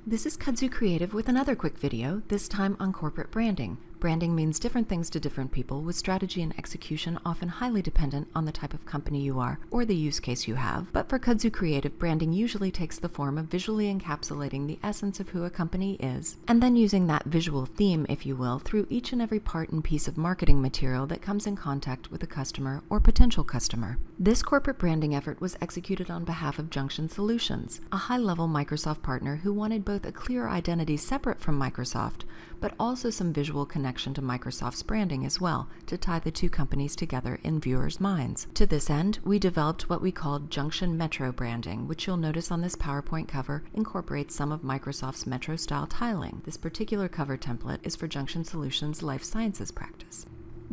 This is KudzuCreative with another quick video, this time on corporate branding. Branding means different things to different people, with strategy and execution often highly dependent on the type of company you are or the use case you have. But for KudzuCreative, branding usually takes the form of visually encapsulating the essence of who a company is, and then using that visual theme, if you will, through each and every part and piece of marketing material that comes in contact with a customer or potential customer. This corporate branding effort was executed on behalf of Junction Solutions, a high-level Microsoft partner who wanted both a clear identity separate from Microsoft, but also some visual connection to Microsoft's branding as well, to tie the two companies together in viewers' minds. To this end, we developed what we called Junction Metro-branding, which you'll notice on this PowerPoint cover incorporates some of Microsoft's Metro-style tiling. This particular cover template is for Junction Solutions' life sciences practice.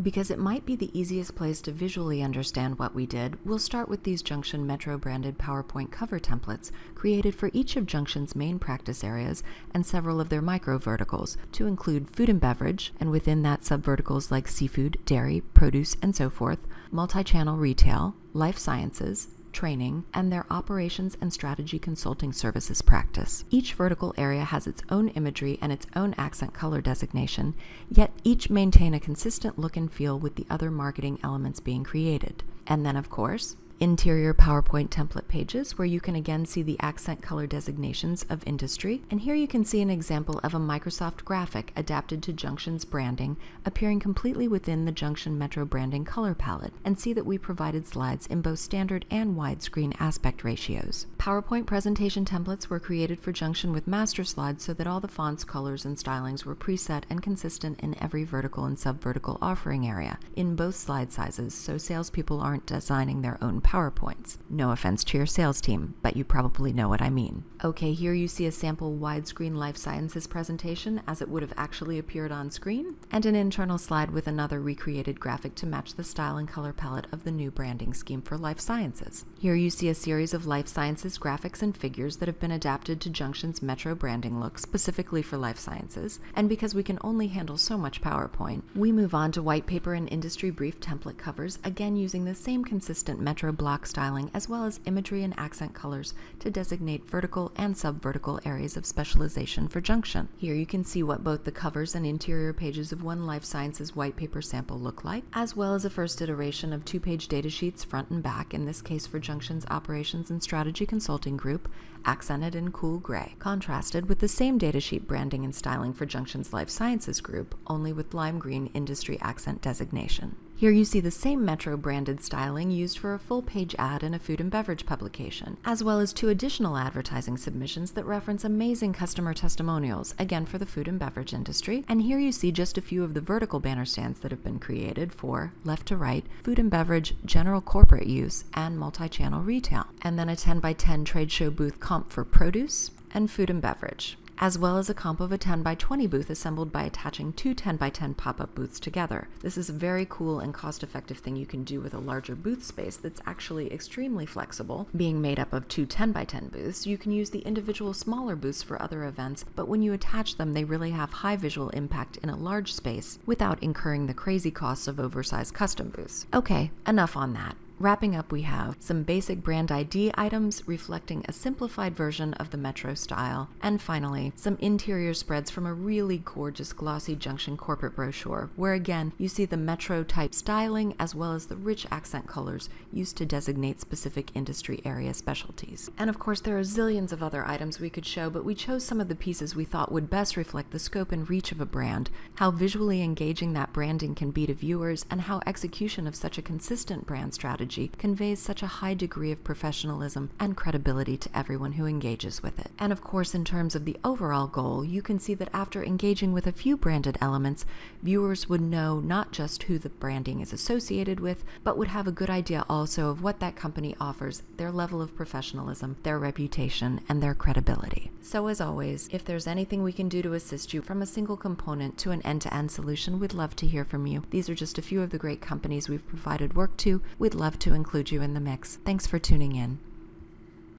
Because it might be the easiest place to visually understand what we did, we'll start with these Junction Metro-branded PowerPoint cover templates created for each of Junction's main practice areas and several of their micro-verticals, to include food and beverage, and within that sub-verticals like seafood, dairy, produce, and so forth, multi-channel retail, life sciences, training, and their operations and strategy consulting services practice. Each vertical area has its own imagery and its own accent color designation, yet each maintain a consistent look and feel with the other marketing elements being created. And then, of course, interior PowerPoint template pages where you can again see the accent color designations of industry, and here you can see an example of a Microsoft graphic adapted to Junction's branding appearing completely within the Junction Metro-branding color palette, and see that we provided slides in both standard and widescreen aspect ratios. PowerPoint presentation templates were created for Junction with master slides so that all the fonts, colors, and stylings were preset and consistent in every vertical and sub-vertical offering area, in both slide sizes, so salespeople aren't designing their own PowerPoints. No offense to your sales team, but you probably know what I mean. Okay, here you see a sample widescreen life sciences presentation as it would have actually appeared on screen, and an internal slide with another recreated graphic to match the style and color palette of the new branding scheme for life sciences. Here you see a series of life sciences graphics and figures that have been adapted to Junction's Metro branding look specifically for life sciences, and because we can only handle so much PowerPoint, we move on to white paper and industry brief template covers, again using the same consistent Metro block styling as well as imagery and accent colors to designate vertical and sub-vertical areas of specialization for Junction. Here you can see what both the covers and interior pages of one life sciences white paper sample look like, as well as a first iteration of two-page data sheets front and back, in this case for Junction's operations and strategy consulting group, accented in cool gray, contrasted with the same datasheet branding and styling for Junction's life sciences group, only with lime green industry accent designation. Here you see the same Metro-branded styling used for a full-page ad in a food and beverage publication, as well as two additional advertising submissions that reference amazing customer testimonials, again for the food and beverage industry. And here you see just a few of the vertical banner stands that have been created for, left to right, food and beverage, general corporate use, and multi-channel retail. And then a 10x10 trade show booth comp for produce and food and beverage, as well as a comp of a 10x20 booth assembled by attaching two 10x10 pop-up booths together. This is a very cool and cost-effective thing you can do with a larger booth space that's actually extremely flexible. Being made up of two 10x10 booths, you can use the individual smaller booths for other events, but when you attach them, they really have high visual impact in a large space without incurring the crazy costs of oversized custom booths. Okay, enough on that. Wrapping up, we have some basic brand ID items reflecting a simplified version of the Metro style, and finally, some interior spreads from a really gorgeous glossy Junction corporate brochure, where again, you see the Metro type styling as well as the rich accent colors used to designate specific industry area specialties. And of course, there are zillions of other items we could show, but we chose some of the pieces we thought would best reflect the scope and reach of a brand, how visually engaging that branding can be to viewers, and how execution of such a consistent brand strategy conveys such a high degree of professionalism and credibility to everyone who engages with it. And of course, in terms of the overall goal, you can see that after engaging with a few branded elements, viewers would know not just who the branding is associated with, but would have a good idea also of what that company offers, their level of professionalism, their reputation, and their credibility. So as always, if there's anything we can do to assist you from a single component to an end-to-end solution, we'd love to hear from you. These are just a few of the great companies we've provided work to. We'd love to include you in the mix. Thanks for tuning in.